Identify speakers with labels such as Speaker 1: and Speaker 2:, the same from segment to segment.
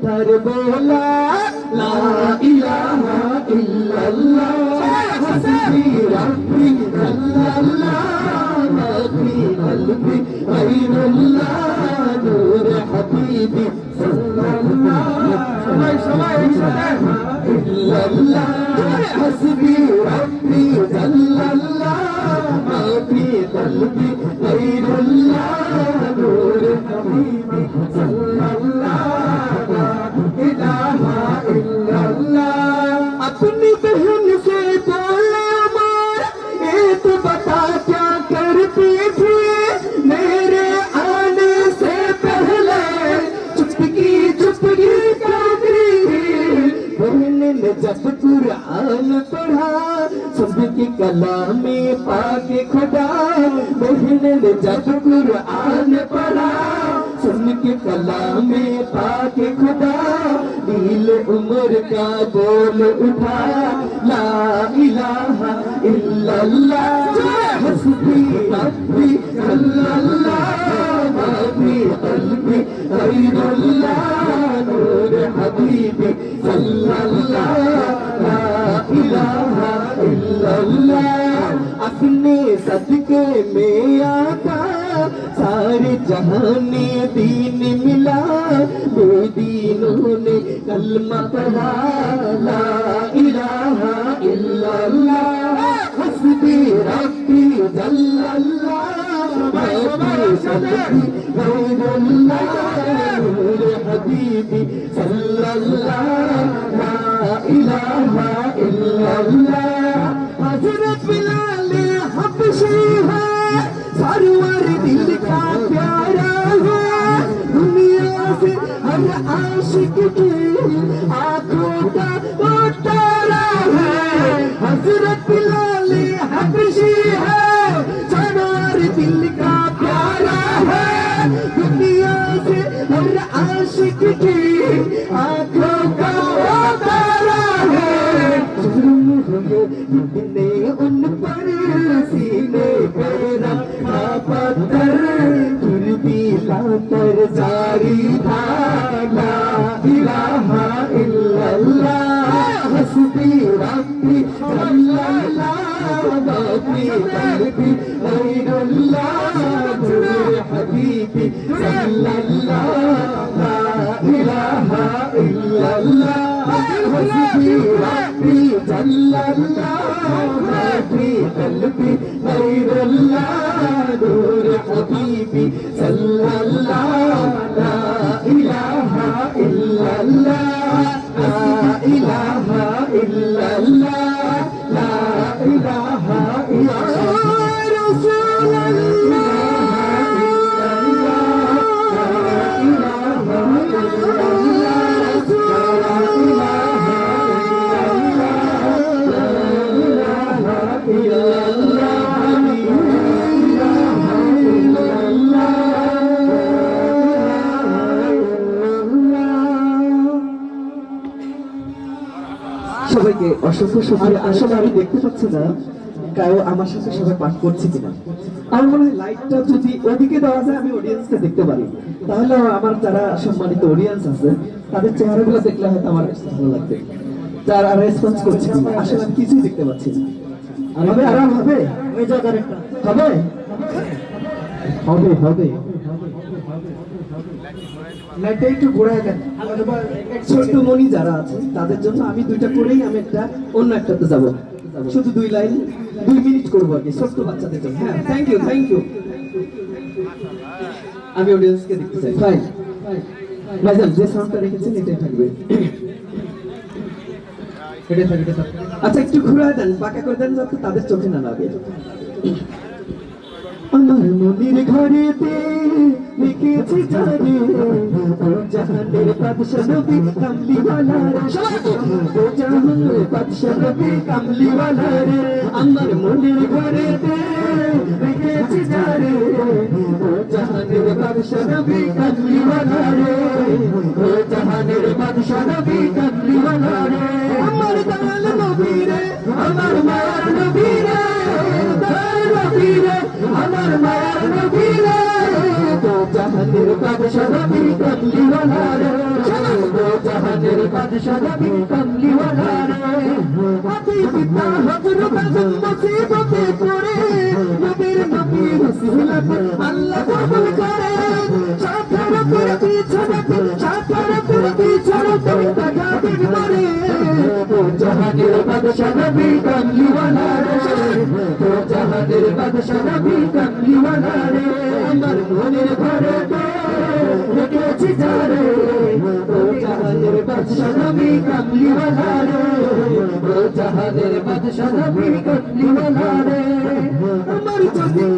Speaker 1: কথার बोला ला इलाहा इल्लल्लाह हस्बी रब्बी जल्लल्लाह मा फी क़ल्बी गैरुल्लाह नूर हबीबी सल्लल्लाह सबाई इल्लल्लाह हस्बी रब्बी जल्लल्लाह मा फी क़ल्बी गैरुल्लाह नूर हबीबी सल्लल्लाह ला इलाहा इल्लल्लाह। अपनी बहन से बोले अमर एक बता क्या करती थी मेरे आने से पहले चुपकी चुपकी करती बहन ने जब कुरान पढ़ा सबकी कलामे पाके खुदा बहन ने जब कुरान पढ़ा सुन के कलामे पाके खुदा दिल उमर का बोल उठा ला इलाहा इल्लल्लाह हस्बी रब्बी जल्लल्लाह मा फी क़ल्बी गैरुल्लाह नूर हबीबी सल्लल्लाह ला इलाहा इल्लल्लाह। अपने सदके में आका सारे जहाने दीन मिला बेदीनों ने कलमा पढ़ा ला इलाहा इल्लल्लाह हस्बी रब्बी जल्लल्लाह मा फी क़ल्बी गैरुल्लाह नूर हबीबी सल्लल्लाह ला इलाहा इल्लल्लाह। हज़रत बिलाल हबशी है सरवर दिल का प्यारा है दुनिया से हर आशिक की आंखों का वो तारा है। हज़रत बिलाल हबशी है सरवर दिल का प्यारा है दुनिया से हर आशिक की आंखों का वो तारा है। जुर्म हुए ने उन पर सीने पे रखा पत्थर फिर भी लाकर जारी था ला इलाहा इल्लल्लाह हस्बी रब्बी जल्लल्लाह मा फी क़ल्बी गैरुल्लाह नूर हबीबी सल्लल्लाह ला इलाहा इल्लल्लाह हस्बी रब्बी जल्लल्लाह मा फी क़ल्बी गैरुल्लाह नूर हबीबी सल्लल्लाह ला इलाहा इल्लल्लाह ला इलाहा इल्लल्लाह ला इलाहा इल्लल्लाह रसूल अल्लाह সবাইকে অসংখ্য শুকরিয়া। আসলে আমি দেখতে পাচ্ছি না কারো আমার সাথে সবাই পাঠ করছে কিনা। আমার মনে হয় লাইটটা যদি ওদিকে দেওয়া যায় আমি অডিয়েন্সকে দেখতে পারি তাহলে আমার যারা সম্মানিত অডিয়েন্স আছে তাদের চেহারাগুলো দেখলে হয়তো আমার ভালো লাগবে। যারা রেসপন্স করছে কিনা আসলে আমি কিছুই দেখতে পাচ্ছি না। হবে আরাম হবে হবে হবে হবে লাইটটা একটু ঘোরায় দেন। ছোট্ট মনি যারা আছে তাদের জন্য আমি দুইটা করেই আমি একটা অন্য একটাতে যাব শুধু 2 লাইন 2 মিনিট করবো আর কি ছোট্ট বাচ্চাদের জন্য। হ্যাঁ থ্যাংক ইউ আমি অডিয়েন্সকে দেখতে চাই। ফাইন ভাইজান যে সাউন্ডটা রেখেছেন এটাই থাকবে এটাই থাকবে। আচ্ছা একটু ঘুরায় দেন পাকা করে দেন যাতে তাদের চোখে না লাগে। আমার মনির ঘরেতে লিখেছি জানি ও জাহানের বাদশা নবী কামলিওয়ালা রে ও জাহানের বাদশা নবী কামলিওয়ালা রে আমার মনির ঘরেতে লিখেছি জানি ও জাহানের বাদশা নবী কামলিওয়ালা রে ও জাহানের বাদশা নবী কামলিওয়ালা রে আমার দয়াল নবী রে আমার মায়ার নবী রে দয়াল নবী রে আমার মায়ার নবী রে তো জাহানের বাদশা নবী কামলিওয়ালা রে বাদশা নবী কামলিওয়ালা রে আতি পিতা হযরত আজম মুসিবতে পড়ে নবীর নবী রসুলত আল্লাহ কবুল করে সাফারতের পিছনে সাফারতের পিছনে তাকাবির করে ও জাহানের বাদশা নবী কামলিওয়ালা রে ও জাহানের বাদশা নবী কামলিওয়ালা রে আমার মনের ঘরে রেখেছি যারে ও জাহানের বাদশা নবী কামলিওয়ালা রে ও জাহানের বাদশা নবী কামলিওয়ালা রে আমার যদি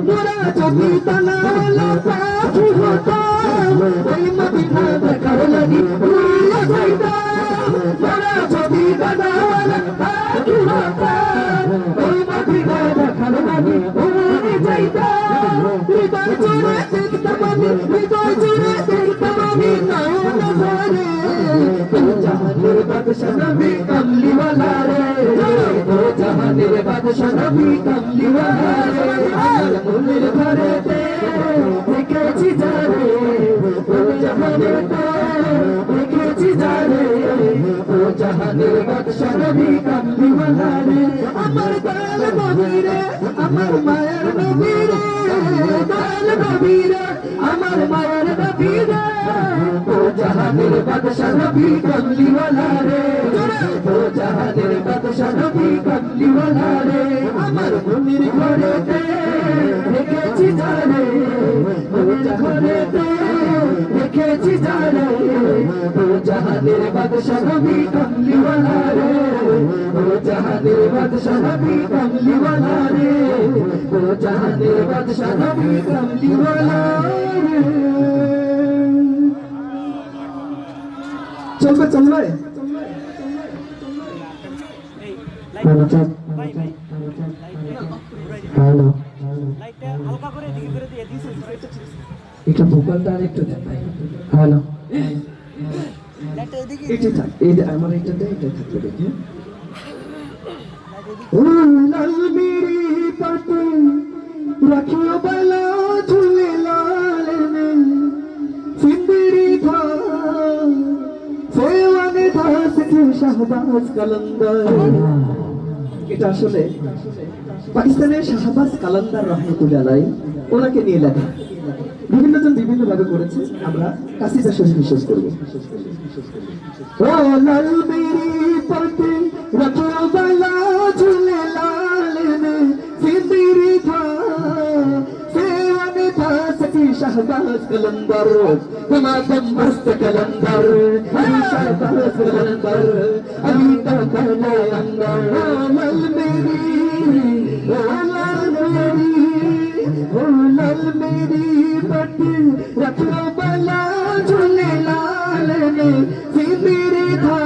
Speaker 1: মোরা যদি তানাওয়ালা পাখি হতাম ওই মদিনা দেখার লাগি উড়িয়া যাইতাম মোরা যদি তানাওয়ালা পাখি হতাম ওই মদিনা দেখার লাগি উড়িয়া যাইতাম হৃদয় জুড়ে দেখতাম আমি হৃদয় জুড়ে দেখতাম আমি নয়ন ভরে ও জাহানের বাদশা নবী কামলিওয়ালা রে ও জাহানের বাদশা নবী কামলিওয়ালা রে আমার মনের ঘরেতে রেখেছি যারে ও জাহানের রেখেছি যারে ও জাহানের বাদশা নবী কামলিওয়ালা রে আমার দয়াল নবী রে আমার মায়ের নবী রে দয়াল নবী রে আমার মায়ের নবী রে ও জাহানের বাদশা নবী কামলিওয়ালা রে ও জাহানের বাদশা নবী কামলিওয়ালা রে আমার মনের ঘরেতে রেখেছি যারে মনের ঘরেতে রেখেছি যারে ও জাহানের বাদশা নবী কামলিওয়ালা রে ও জাহানের বাদশা নবী কামলিওয়ালা রে ও জাহানের বাদশা নবী কামলিওয়ালা রে চলবে চলবে হ্যালো এটা ভূগোলটা আরেকটু দেন ভাই হ্যালো আমার এটা দেয় এটা থাকলে দেখি ও লাল মেরি পাতে রাখিও বালা ঝুলে লাল নে সিंदरी था সেওয়ানে দাস কি শাহবাজ কালান্দার এটা আসলে পাকিস্তানের শাহবাজ কালান্দার রহমতুল্লাহ আলাইহি ওনাকে নিয়ে লেখা বিভিন্ন জন বিভিন্ন ভাবে করেছে আমরা কাসিদা শরীফ বিশ্বাস করব ও লাল মেরি পরতে রাখিও বালা ঝুলে লাল নে সিंदरी था সেওয়ানে দাস কি শাহবাজ কালান্দার তোমাদম মস্ত কালান্দার শাহবাজ কালান্দার আমি তো কালা अंदर লাল মেরি ও লাল মেরি ও লাল মেরি पट रखो बला झूले लाल ने सिंदरी था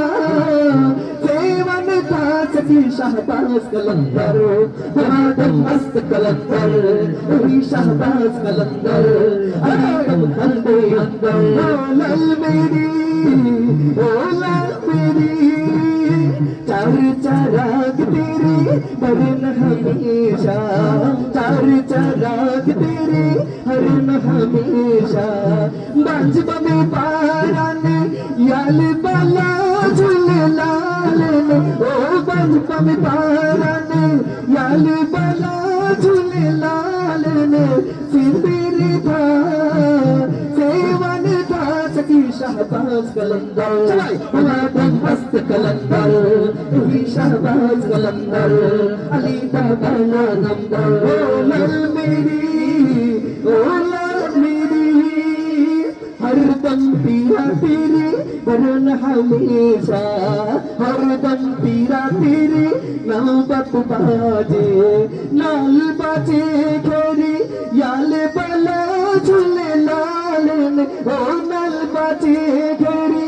Speaker 1: सेवन था सखी शाहबाज कलंदर तुम्हारा मस्त कलंदर वही शाहबाज कलंदर आदम हल्दे अंदर ओ लाल मेरी चार चराग तेरे बरन हमेशा चार चराग तेरे हरन हमेशा बांझ बमे पारान याल बाला झूले लाल ने ओ बांझ बमे पारान याल बाला झूले लाल ने सिंदरी था सेवन था सखी शाहबाज कलंदर तुम्हारा मस्त कलंदर वही शाहबाज कलंदर अली का पहला नंबर ओ लाल मेरी हरदम पीरा तेरे बरन हमेशा हरदम पीरा तेरे नौबत बाजे नाल बाजे खेरी याल बला झूले लाल ने ओ नाल बाजे खेरी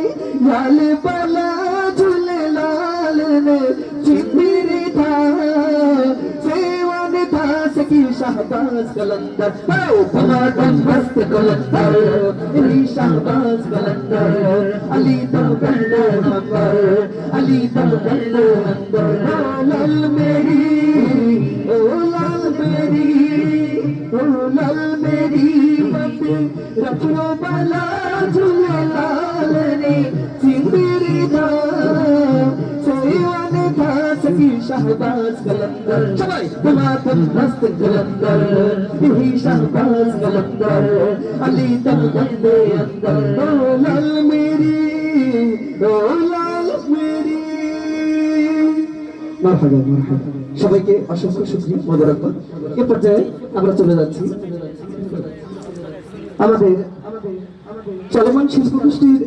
Speaker 1: याल बला झूले लाल ने सिंदरी था सेवन था सखी शाहबाज कलंदर तुम्हारा मस्त कलंदर शाहबाज कलंदर अली तो पहले नंबर अली तो पहले नंबर लाल मेरी ओ लाल मेरी ओ लाल मेरी पत रखो बला झूले लाल ने শাহবাজ কলন্দর সবাই তোমাতম মস্ত কলন্দর यही शाहबाज कलंदर अली दम बंदे अंदर ओ लाल मेरी মারহাবা মারহাবা সবাইকে অসংখ্য শুকরিয়া মোবারকবাদ এই পর্যায়ে আমরা চলে যাচ্ছি আমাদের চলমান শিল্প গোষ্ঠীর